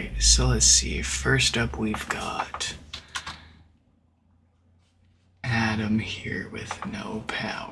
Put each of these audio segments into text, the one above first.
Alright, so let's see. First up, we've got Adam here with no power.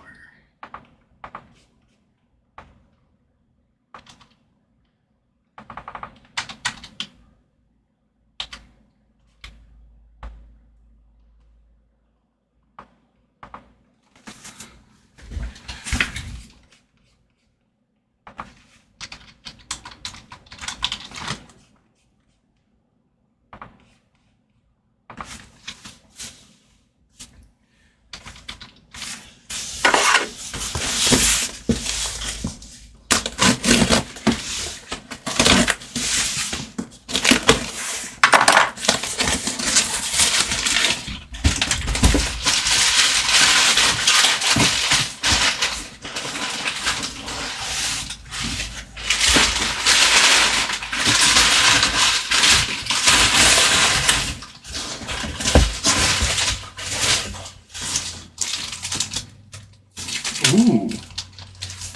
Ooh,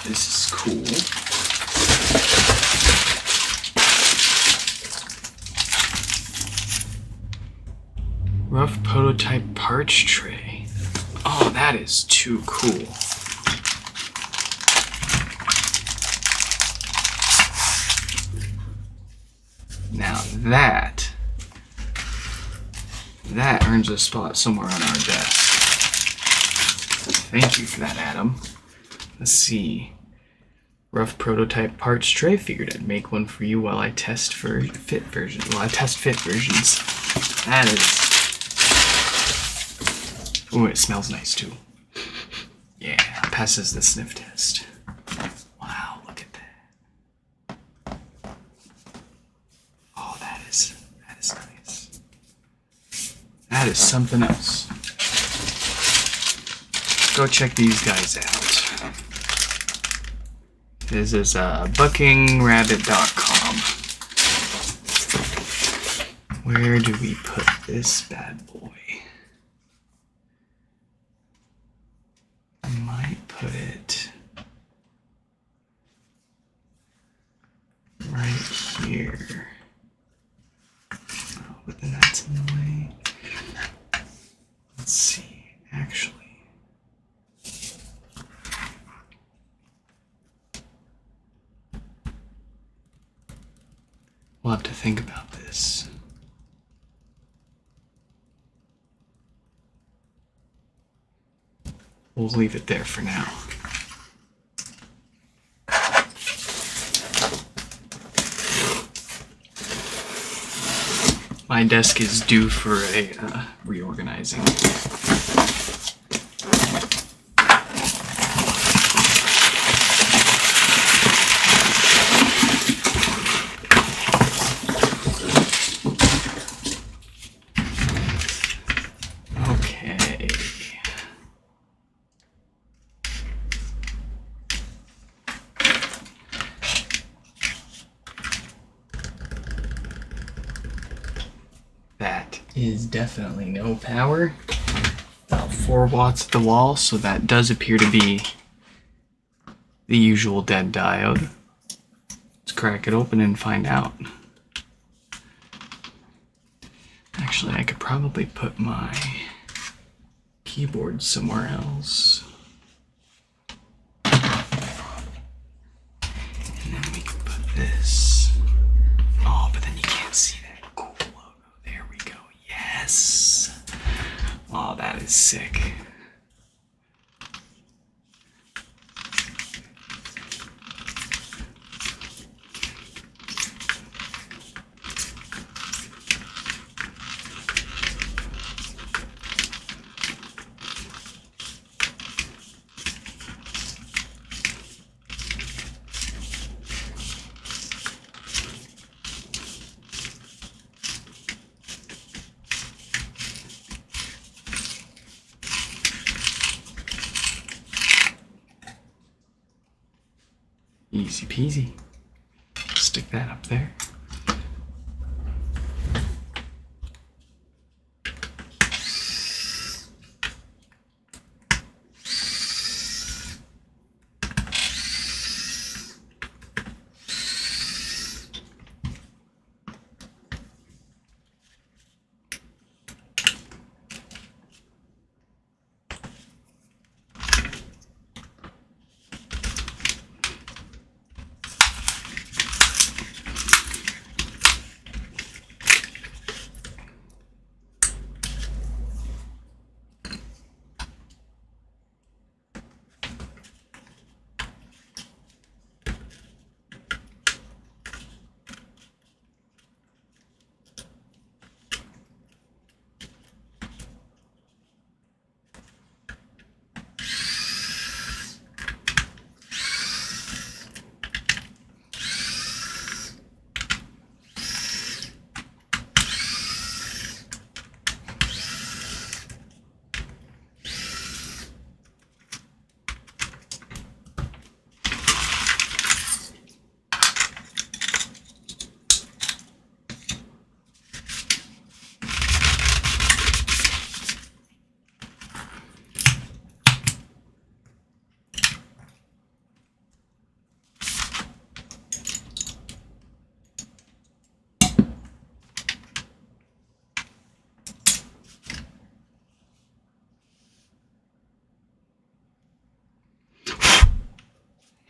this is cool. Rough prototype parts tray. Oh, that is too cool. Now that earns a spot somewhere on our desk. Thank you for that, Adam. Let's see. Rough prototype parts tray. Figured I'd make one for you while I test for fit versions. While I test fit versions. That is. Ooh, it smells nice too. Yeah, passes the sniff test. Wow, look at that. Oh, that is nice. That is something else. Go check these guys out. This is buckingrabbit.com. Where do we put this bad boy? I might put it right here. Oh, but then that's in the way. Let's see, actually. We'll have to think about this. We'll leave it there for now. My desk is due for a reorganizing. That is definitely no power. About 4 watts at the wall, so that does appear to be the usual dead diode. Let's crack it open and find out. Actually, I could probably put my keyboard somewhere else. And then we can put this. Oh, but then you can't see that. Yes. Oh, that is sick. Easy peasy. Stick that up there.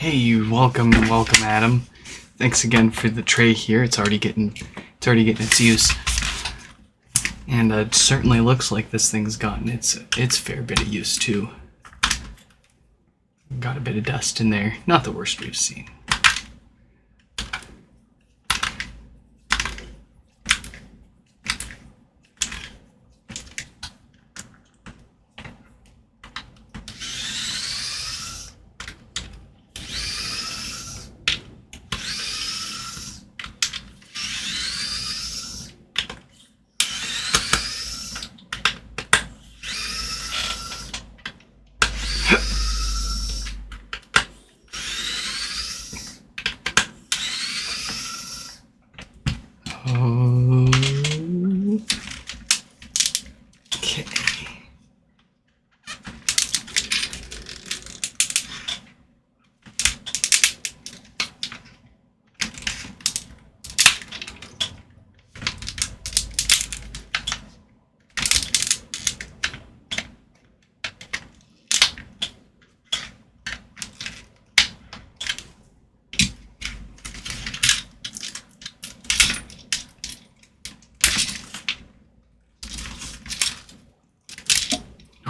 Hey, welcome, Adam. Thanks again for the tray here. It's already getting its use, and it certainly looks like this thing's gotten its fair bit of use too. Got a bit of dust in there. Not the worst we've seen. Okay.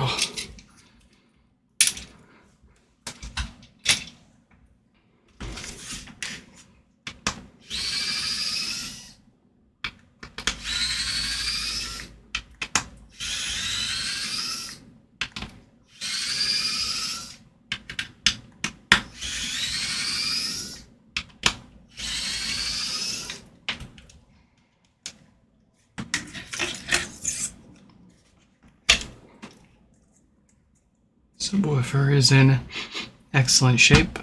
Oh. Subwoofer is in excellent shape.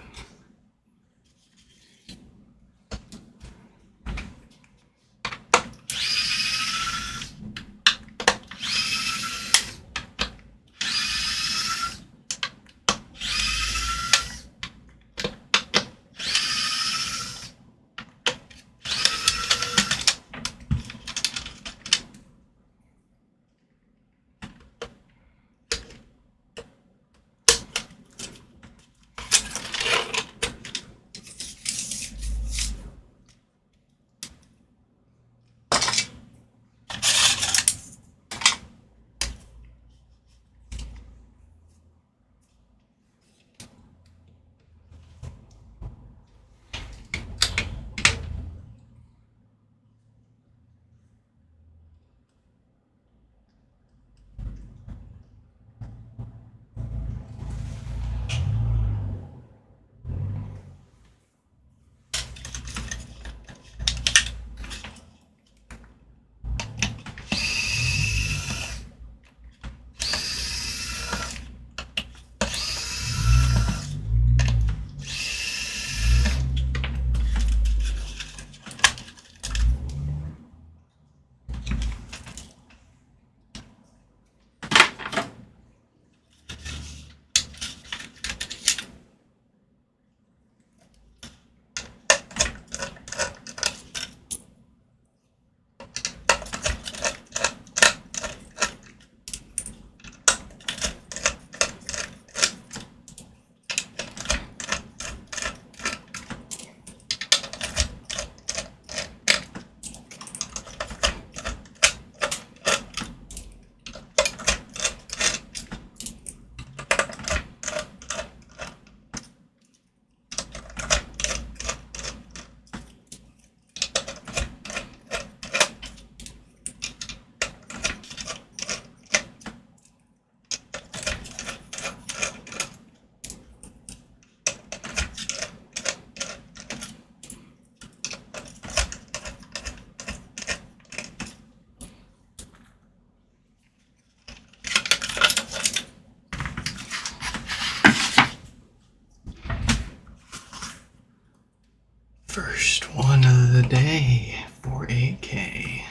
First one of the day for 8K.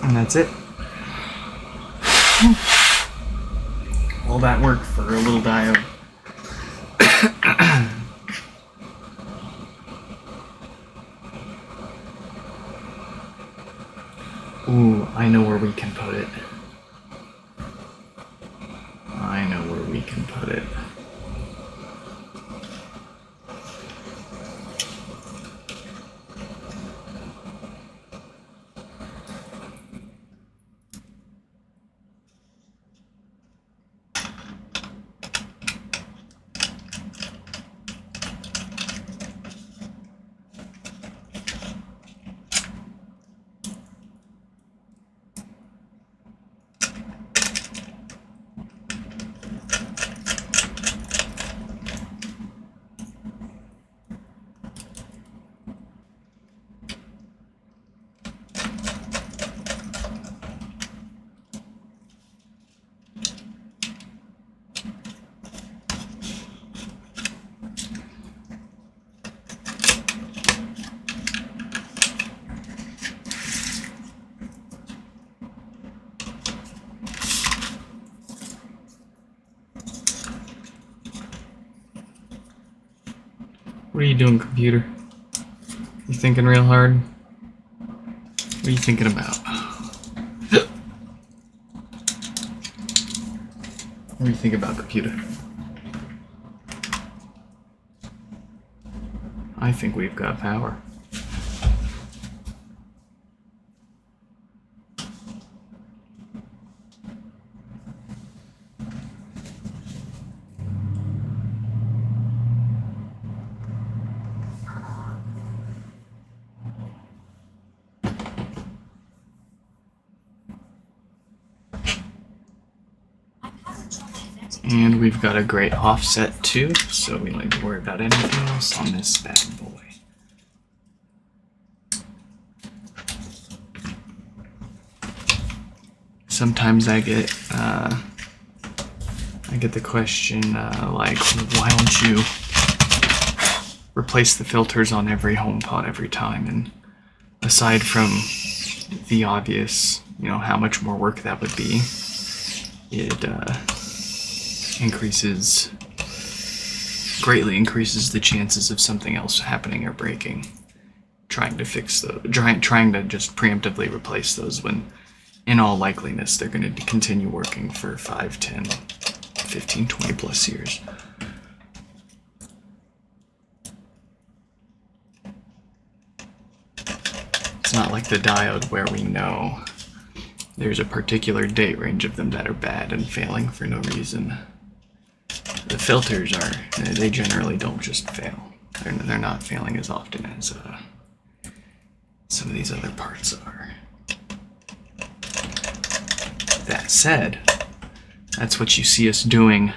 And that's it. All that work for a little diode. Ooh, I know where we can put it. I know where we can put it. What are you doing, computer? You thinking real hard? What are you thinking about? What do you think about, computer? I think we've got power. And we've got a great offset too, so we don't need to worry about anything else on this bad boy. Sometimes I get the question like, why don't you replace the filters on every HomePod every time? And aside from the obvious, how much more work that would be, it greatly increases the chances of something else happening or breaking. Trying to just preemptively replace those when in all likeliness they're going to continue working for 5, 10, 15, 20 plus years. It's not like the diode where we know there's a particular date range of them that are bad and failing for no reason. The filters they generally don't just fail. They're not failing as often as some of these other parts are. That said, that's what you see us doing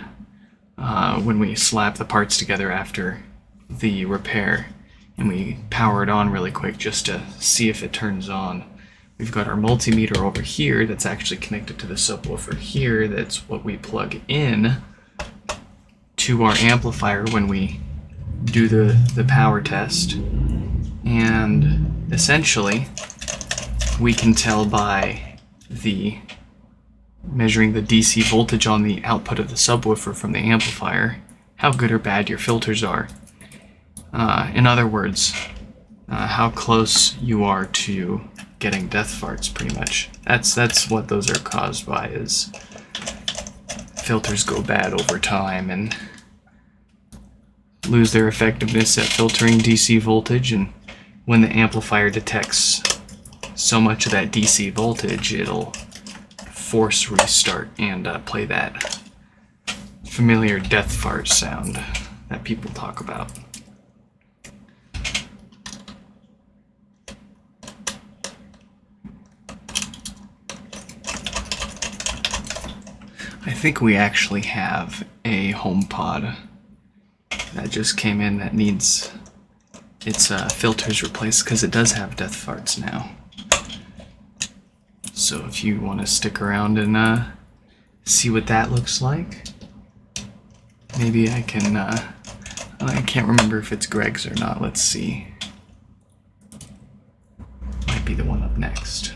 when we slap the parts together after the repair and we power it on really quick just to see if it turns on. We've got our multimeter over here that's actually connected to the subwoofer here. That's what we plug in to our amplifier when we do the power test. And essentially, we can tell by measuring the DC voltage on the output of the subwoofer from the amplifier how good or bad your filters are. In other words, how close you are to getting death farts, pretty much. That's what those are caused by, is filters go bad over time and lose their effectiveness at filtering DC voltage, and when the amplifier detects so much of that DC voltage, it'll force restart and play that familiar death fart sound that people talk about. I think we actually have a HomePod that just came in that needs its filters replaced, because it does have death farts now. So if you want to stick around and see what that looks like, maybe I can, I can't remember if it's Greg's or not. Let's see. Might be the one up next.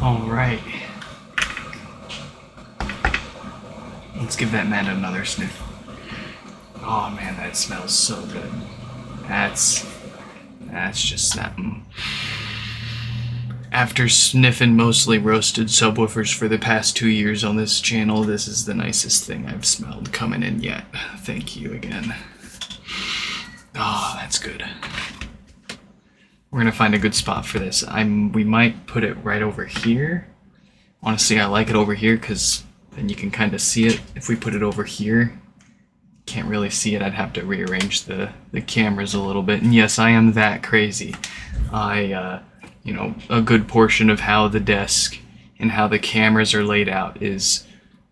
Alright. Let's give that man another sniff. Oh man, that smells so good. That's just something. After sniffing mostly roasted subwoofers for the past 2 years on this channel, this is the nicest thing I've smelled coming in yet. Thank you again. Oh, that's good. We're gonna find a good spot for this. We might put it right over here. Honestly, I like it over here because then you can kind of see it. If we put it over here, can't really see it. I'd have to rearrange the cameras a little bit. And yes, I am that crazy. You know, a good portion of how the desk and how the cameras are laid out is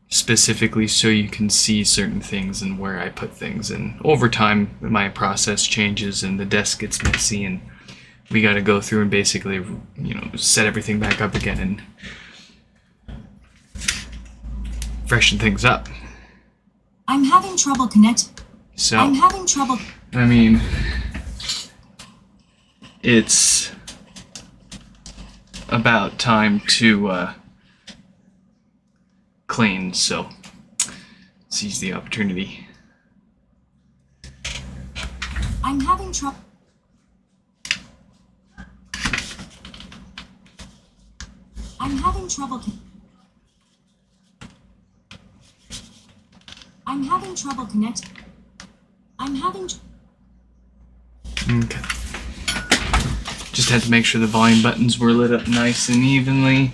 specifically so you can see certain things and where I put things. And over time, my process changes and the desk gets messy, and we got to go through and basically, you know, set everything back up again and freshen things up. I'm having trouble connecting. So, I'm having trouble. I mean, it's about time to clean, so seize the opportunity. I'm having trouble. I'm having trouble. I'm having trouble connecting. I'm having. Okay. Just had to make sure the volume buttons were lit up nice and evenly.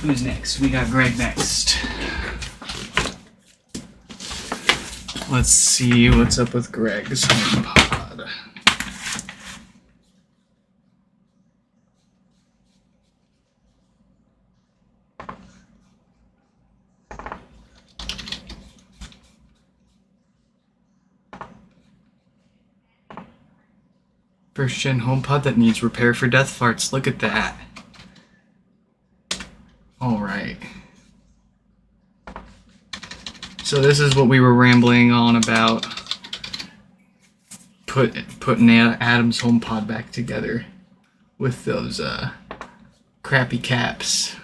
Who's next? We got Greg next. Let's see what's up with Greg's HomePod. First gen HomePod that needs repair for death farts. Look at that. Alright. So this is what we were rambling on about, putting Adam's HomePod back together with those crappy caps.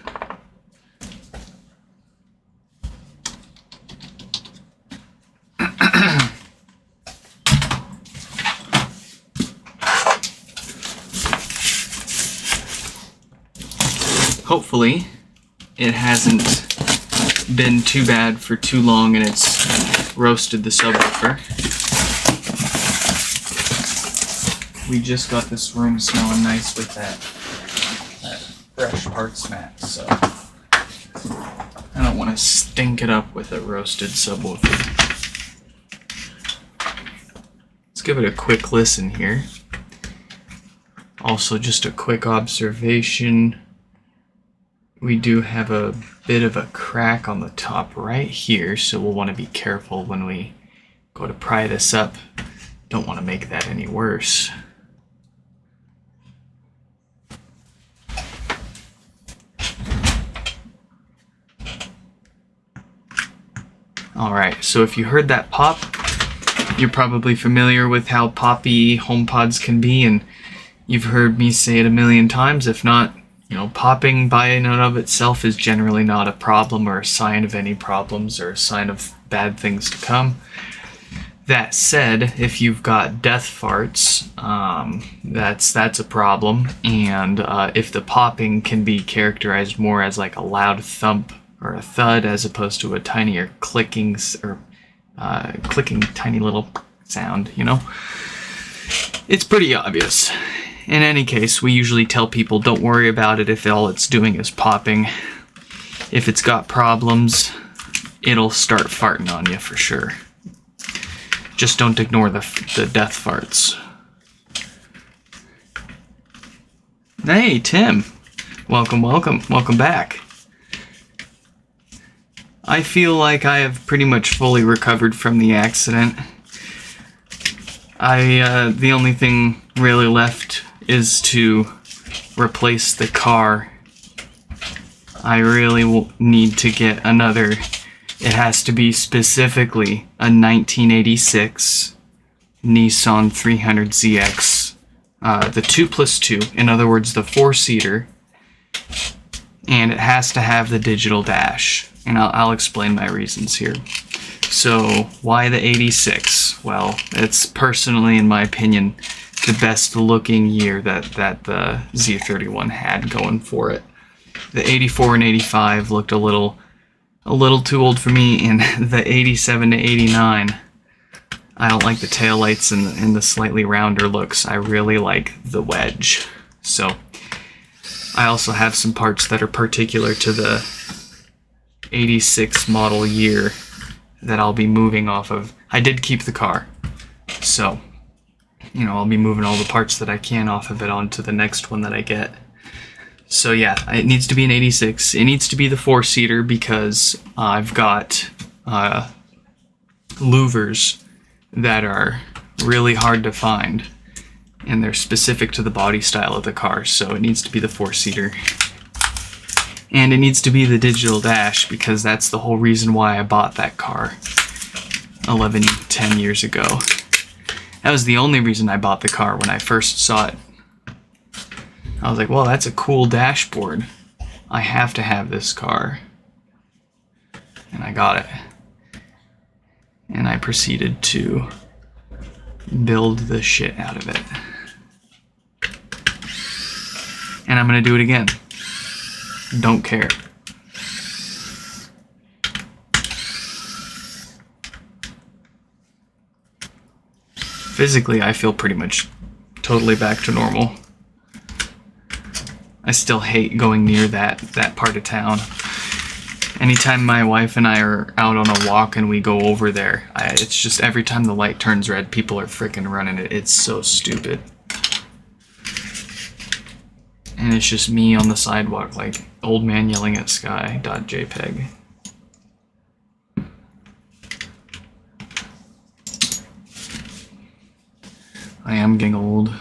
Hopefully it hasn't been too bad for too long and it's roasted the subwoofer. We just got this room smelling nice with that fresh parts mat, so I don't want to stink it up with a roasted subwoofer. Let's give it a quick listen here. Also, just a quick observation. We do have a bit of a crack on the top right here, so we'll want to be careful when we go to pry this up. Don't want to make that any worse. Alright, so if you heard that pop, you're probably familiar with how poppy HomePods can be, and you've heard me say it a million times. If not, you know, popping by and of itself is generally not a problem or a sign of any problems or a sign of bad things to come. That said, if you've got death farts, that's a problem. And if the popping can be characterized more as like a loud thump or a thud as opposed to a tinier clicking or clicking tiny little sound, you know, it's pretty obvious. In any case, we usually tell people don't worry about it if all it's doing is popping. If it's got problems, it'll start farting on you for sure. Just don't ignore the death farts. Hey, Tim. Welcome back. I feel like I have pretty much fully recovered from the accident. The only thing really left is to replace the car. I really will need to get another. It has to be specifically a 1986 Nissan 300ZX. The 2+2, in other words, the 4-seater. And it has to have the digital dash. And I'll explain my reasons here. So, why the 86? Well, it's personally, in my opinion, the best looking year that the Z31 had going for it. The 84 and 85 looked a little too old for me, and the 87 to 89, I don't like the taillights and the slightly rounder looks. I really like the wedge. So I also have some parts that are particular to the 86 model year that I'll be moving off of. I did keep the car, so I'll be moving all the parts that I can off of it onto the next one that I get. So yeah, it needs to be an 86. It needs to be the 4-seater because I've got louvers that are really hard to find, and they're specific to the body style of the car, so it needs to be the 4-seater. And it needs to be the digital dash because that's the whole reason why I bought that car 10 years ago. That was the only reason I bought the car when I first saw it. I was like, well, that's a cool dashboard. I have to have this car. And I got it. And I proceeded to build the shit out of it. And I'm gonna do it again. Don't care. Physically, I feel pretty much totally back to normal. I still hate going near that part of town. Anytime my wife and I are out on a walk and we go over there, it's just every time the light turns red, people are freaking running it. It's so stupid. And it's just me on the sidewalk like old man yelling at sky.jpg. I am getting old.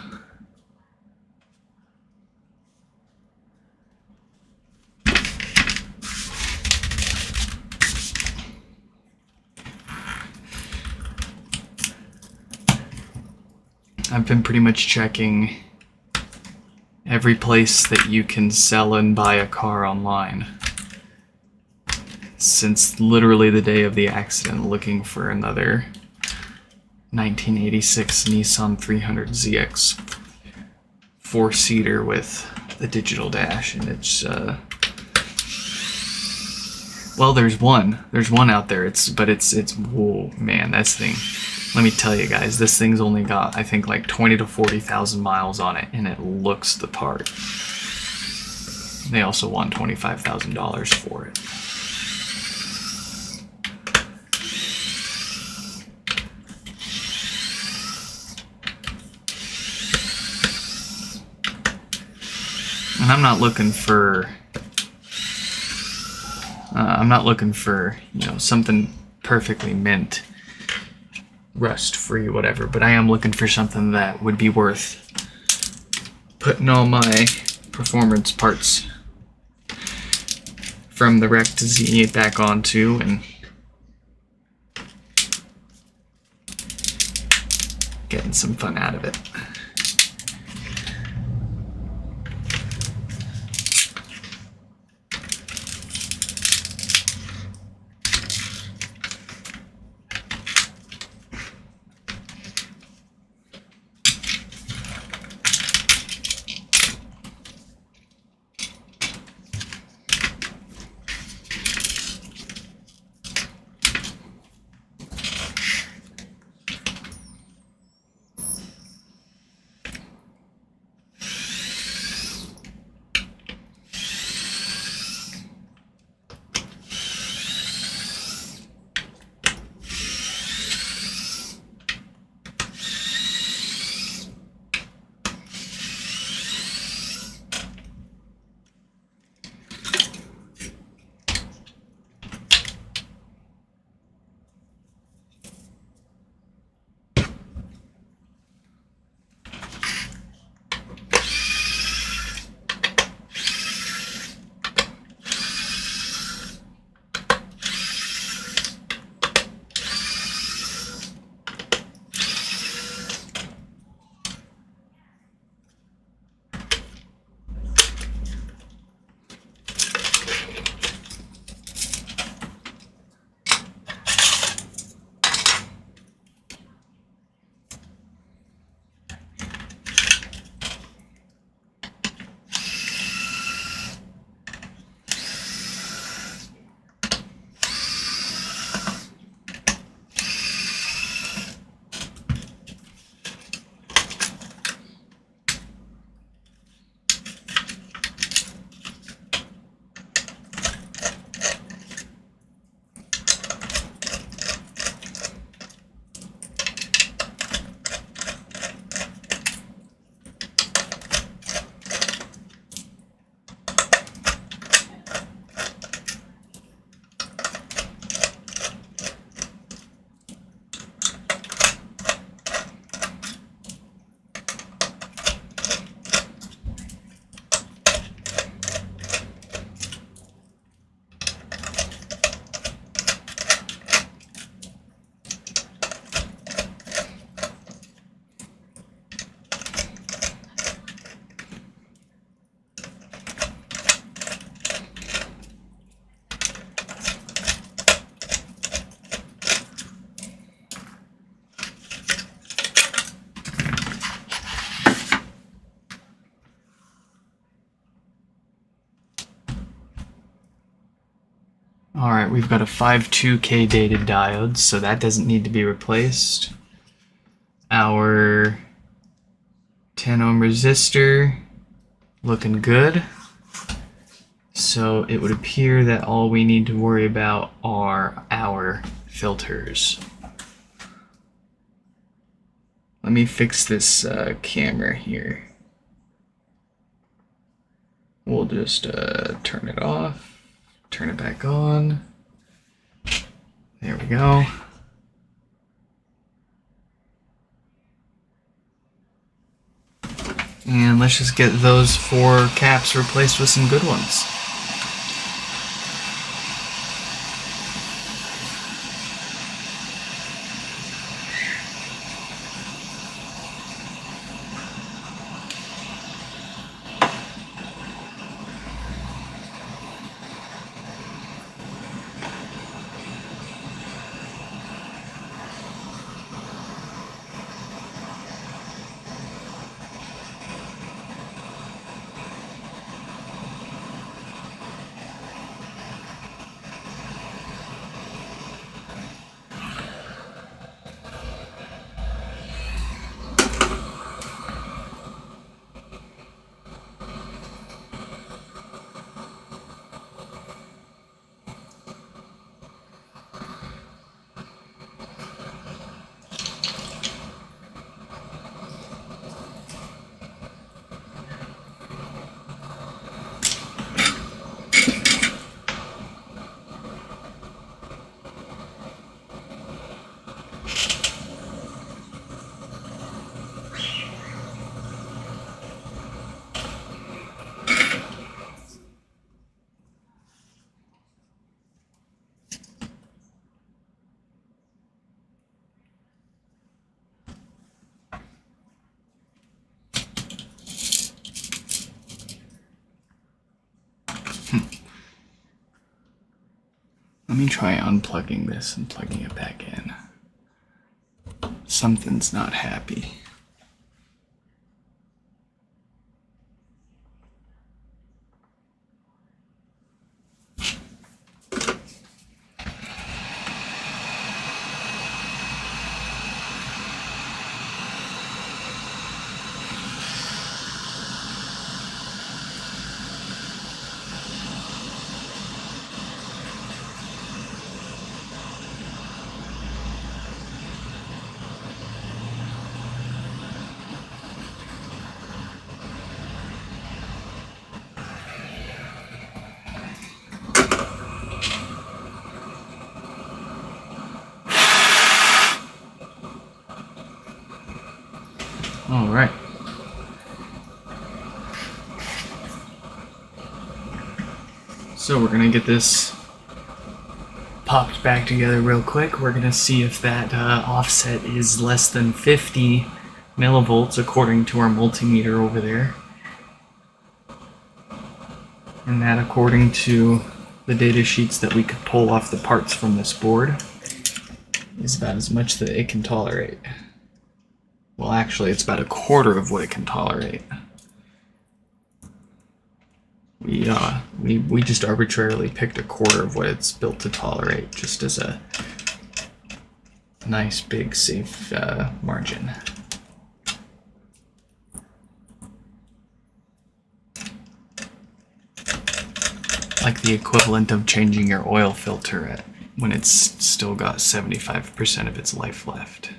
I've been pretty much checking every place that you can sell and buy a car online since literally the day of the accident, looking for another 1986 Nissan 300ZX 4-seater with the digital dash, and it's well, there's one out there. It's whoa, man, this thing. Let me tell you guys, this thing's only got, I think, like 20 to 40,000 miles on it, and it looks the part. They also want $25,000 for it. And I'm not looking for, something perfectly mint, rust-free, whatever, but I am looking for something that would be worth putting all my performance parts from the wrecked Z back onto and getting some fun out of it. Alright, we've got a 5.2K dated diode, so that doesn't need to be replaced. Our 10 ohm resistor, looking good. So it would appear that all we need to worry about are our filters. Let me fix this camera here. We'll just turn it off, turn it back on. There we go. And let's just get those 4 caps replaced with some good ones. Let me try unplugging this and plugging it back in. Something's not happy. All right. So we're gonna get this popped back together real quick. We're gonna see if that offset is less than 50 millivolts according to our multimeter over there. And that, according to the data sheets that we could pull off the parts from this board, is about as much that it can tolerate. Well, actually, it's about a quarter of what it can tolerate. We just arbitrarily picked a quarter of what it's built to tolerate, just as a nice, big, safe margin. Like the equivalent of changing your oil filter when it's still got 75% of its life left.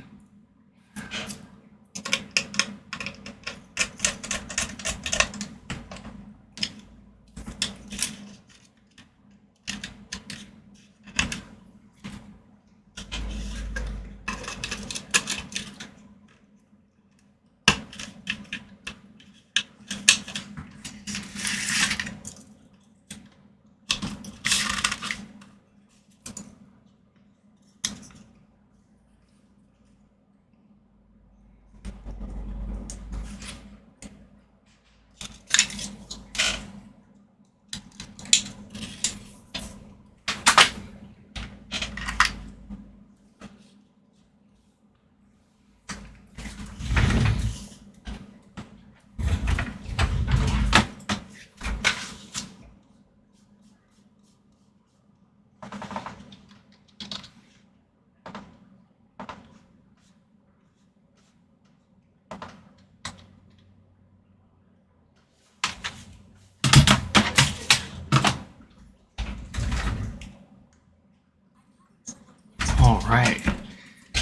All right.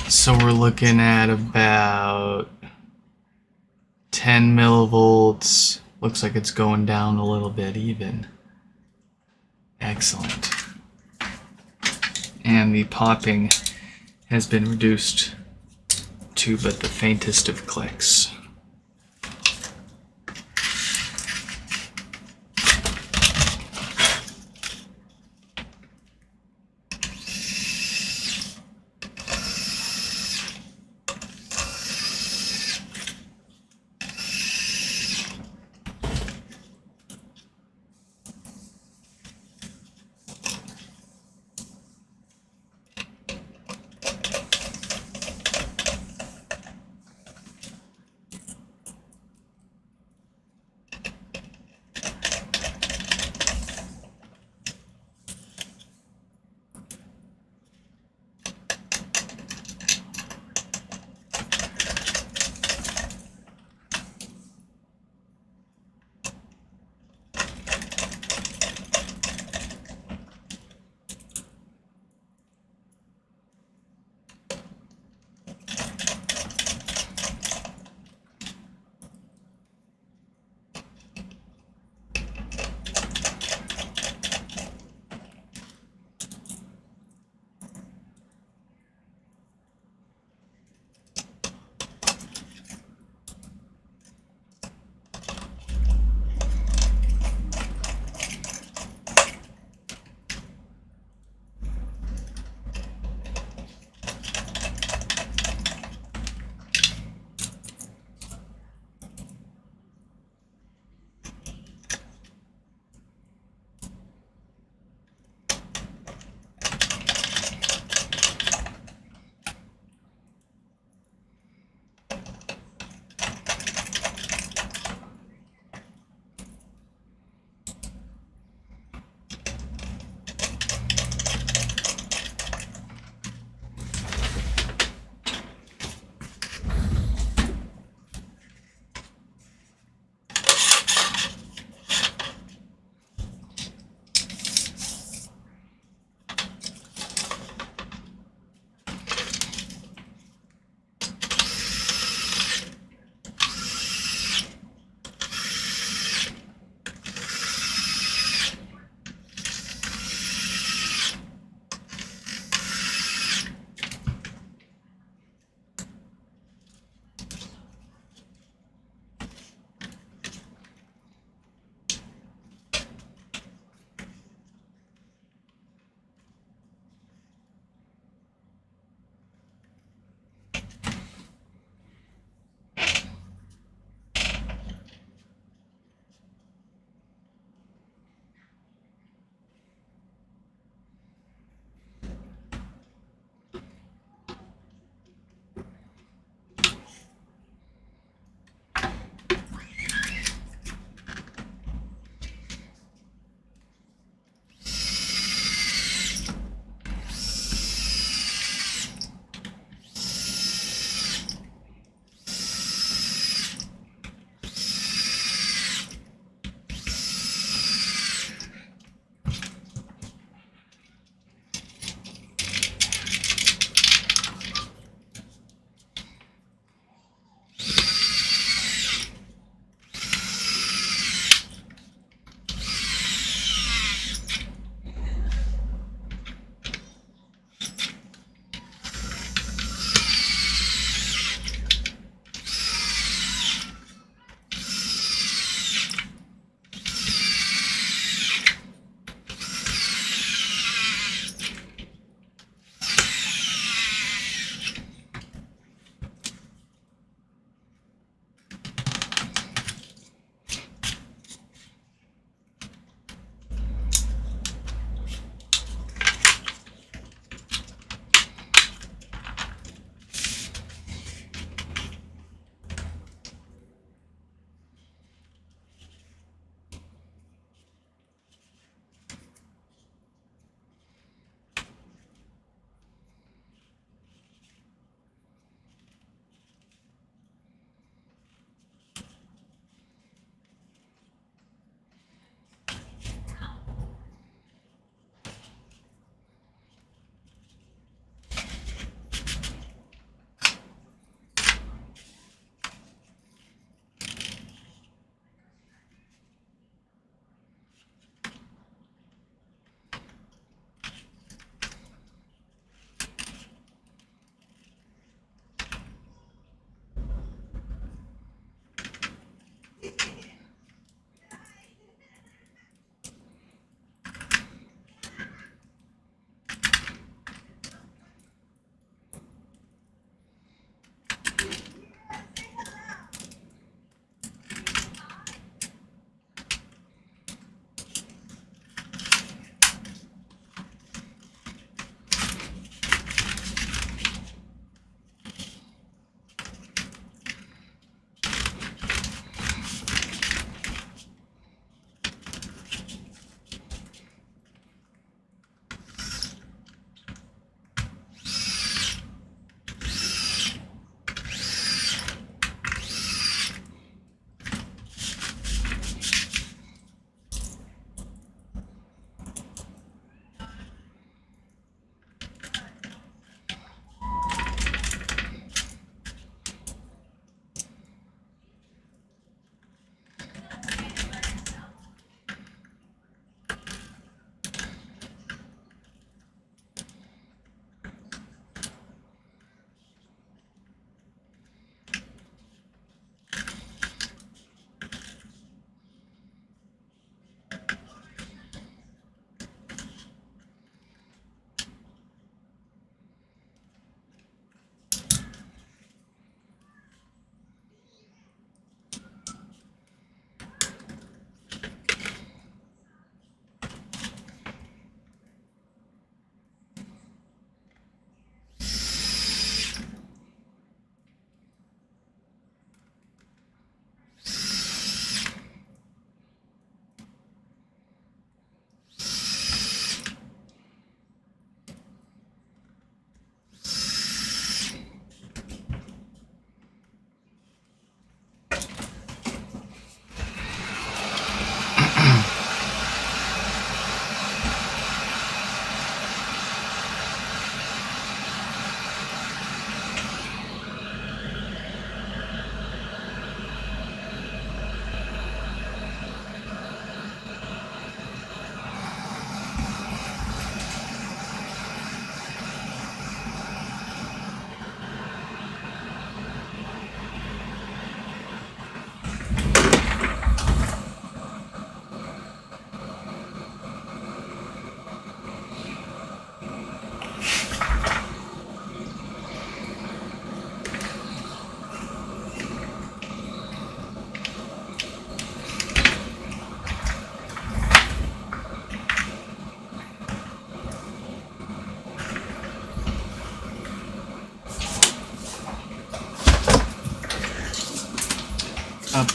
So we're looking at about 10 millivolts. Looks like it's going down a little bit even. Excellent. And the popping has been reduced to but the faintest of clicks.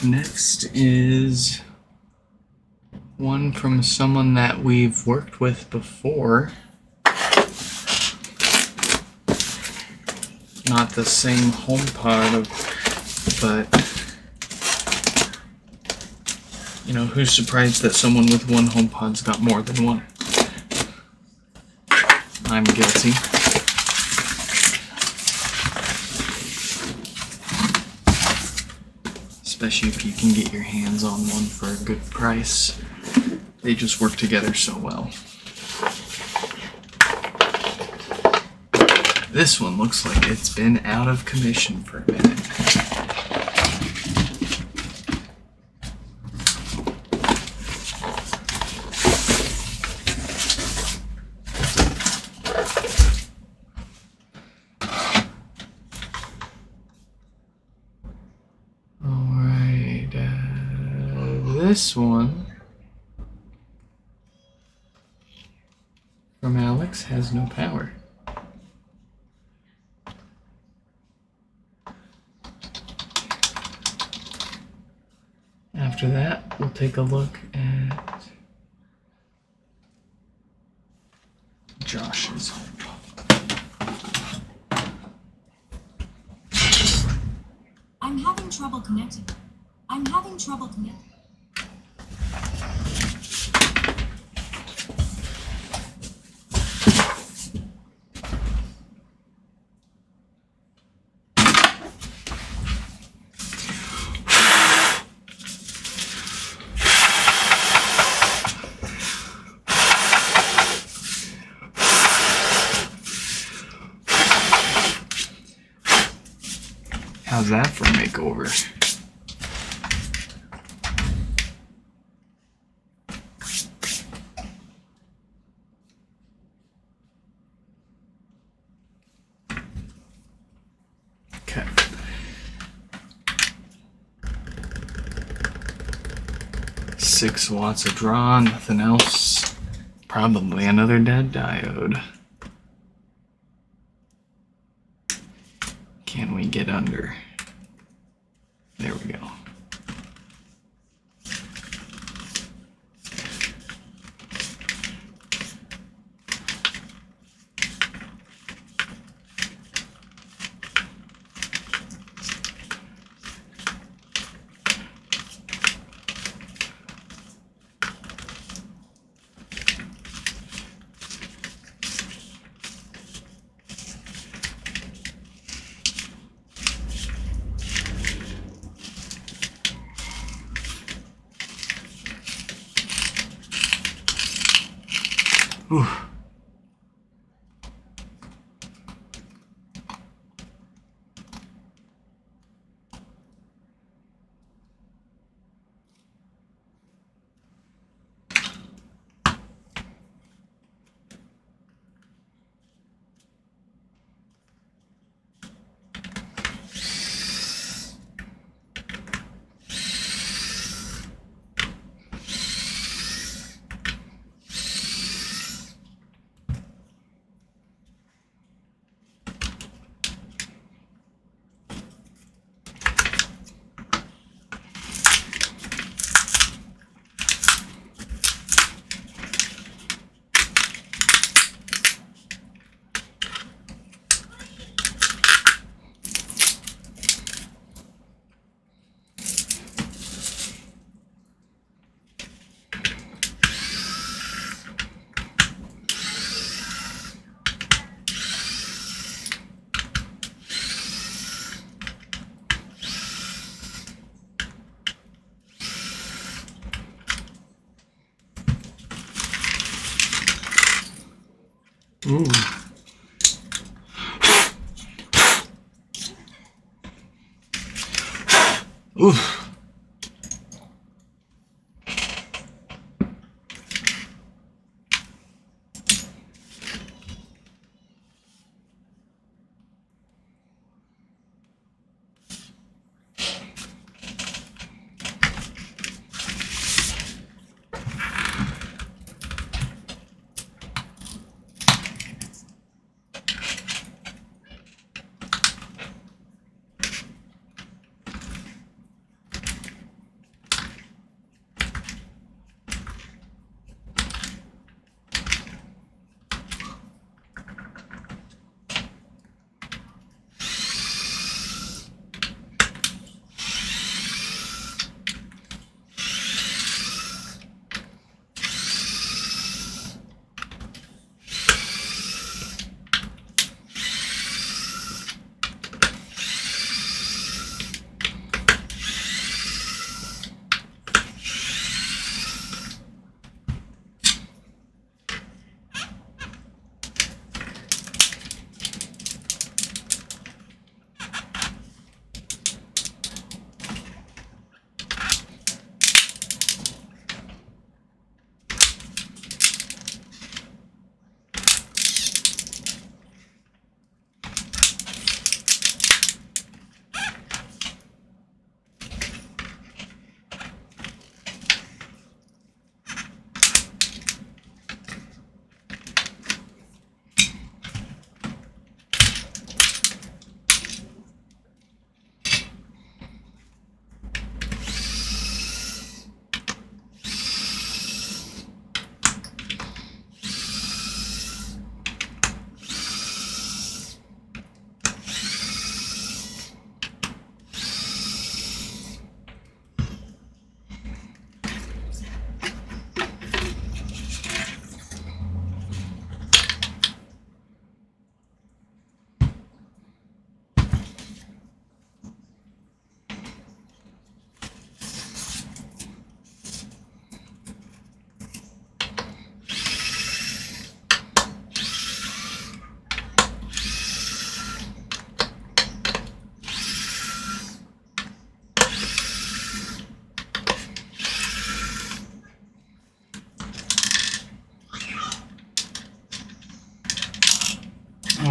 Next is one from someone that we've worked with before. Not the same HomePod, but you know, who's surprised that someone with one HomePod's got more than one? I'm guilty. Especially if you can get your hands on one for a good price. They just work together so well. This one looks like it's been out of commission for a minute. Alright, this one from Alex has no power. After that, we'll take a look at Josh's HomePod. I'm having trouble connecting. I'm having trouble connecting. How's that for a makeover? Okay. Six watts of draw, nothing else. Probably another dead diode. Can we get under? There we go. Ooh. Ooh. Ooh.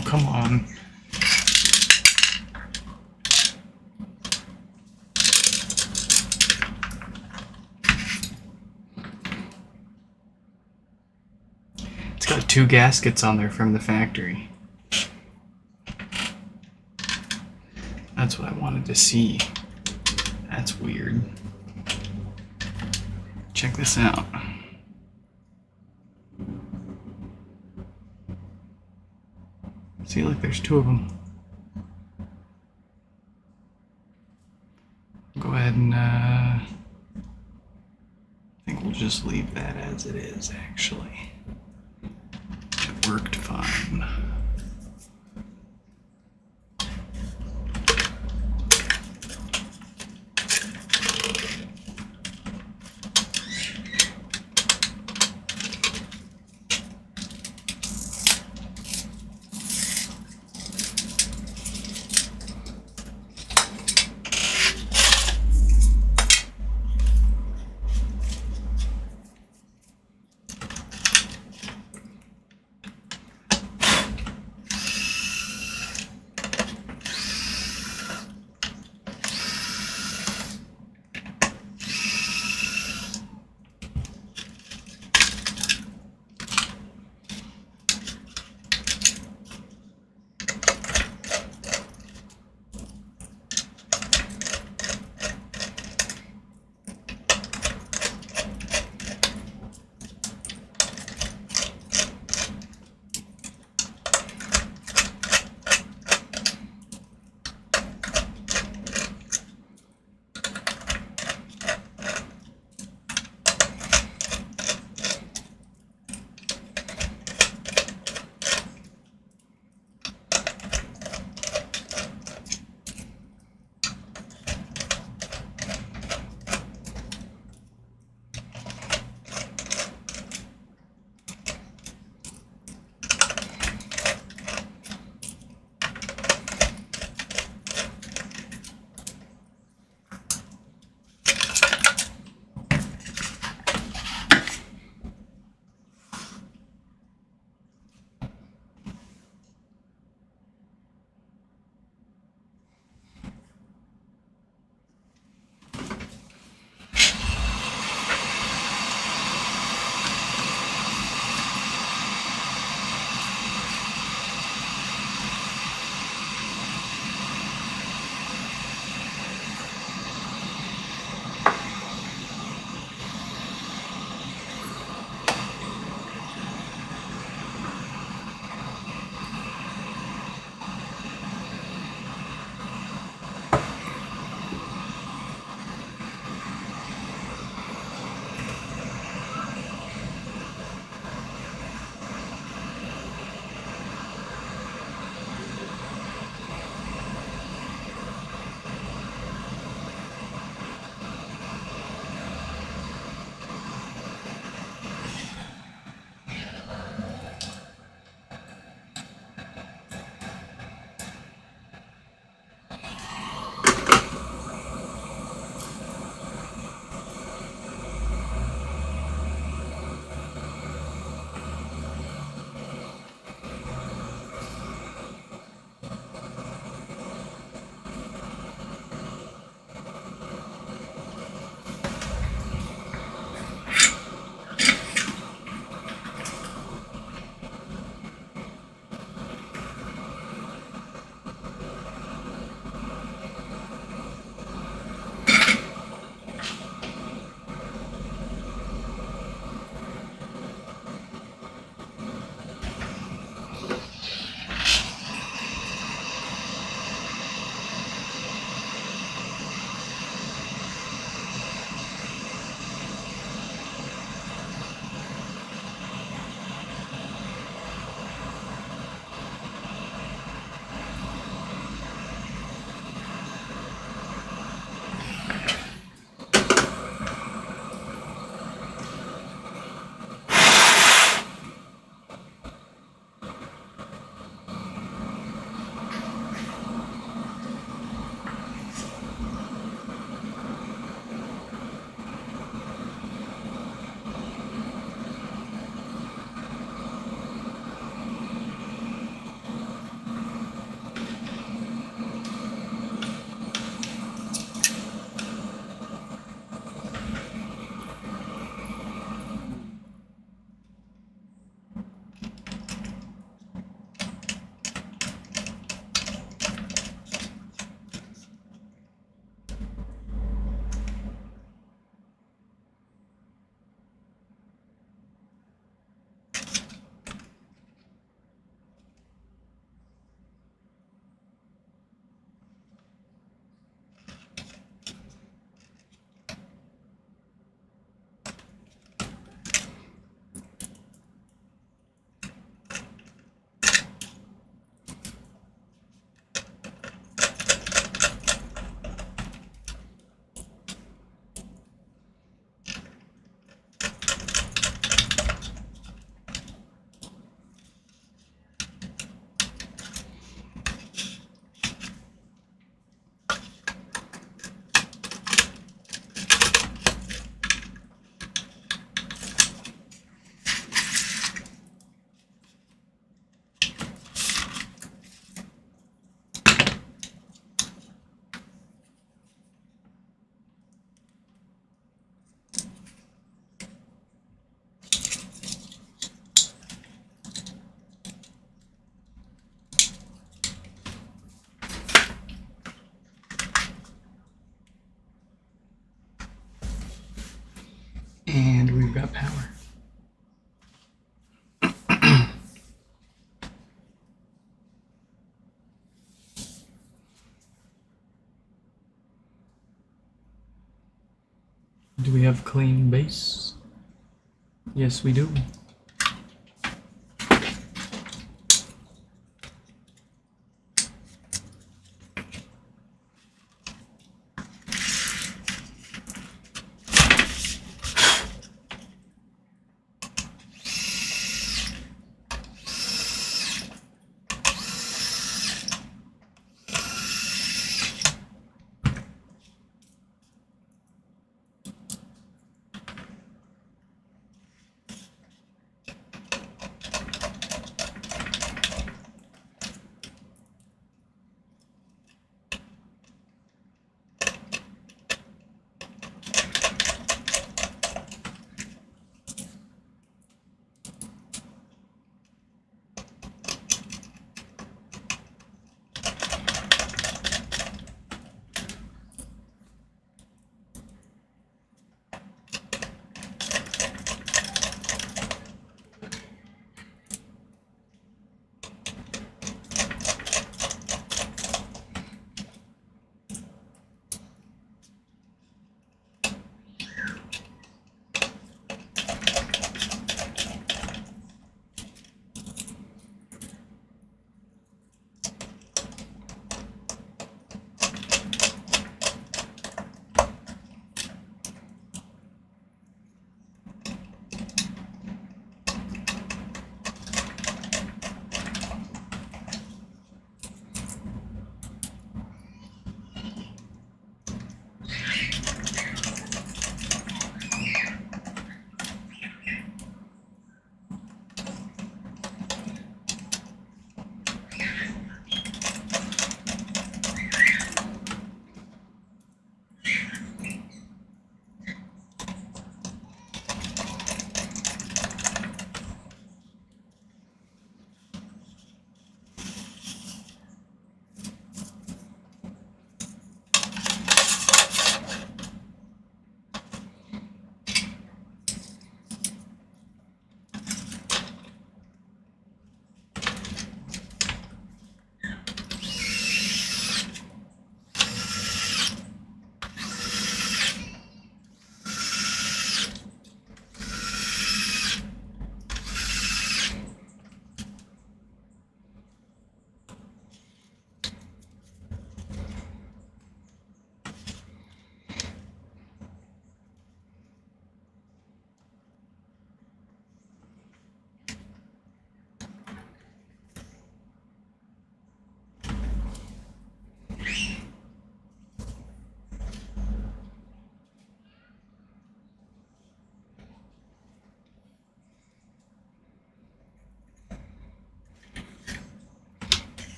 Oh, come on. It's got 2 gaskets on there from the factory. That's what I wanted to see. That's weird. Check this out. See, look, there's 2 of them. Go ahead and, I think we'll just leave that as it is, actually. It worked fine. And we've got power. Do we have clean base? Yes, we do.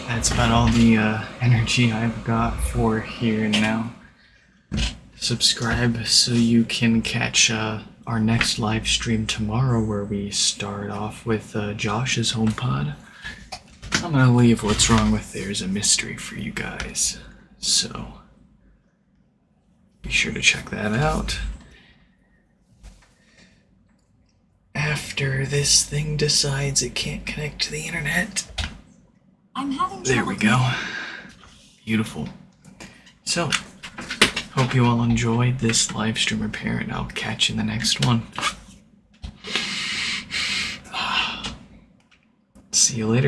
that's about all the energy I've got for here and now. Subscribe so you can catch our next live stream tomorrow, where we start off with Josh's HomePod. I'm gonna leave what's wrong with There's a mystery for you guys, so be sure to check that out. After this thing decides it can't connect to the internet. I'm having There trouble we go. Beautiful. So, hope you all enjoyed this live stream repair, and I'll catch you in the next one. See you later.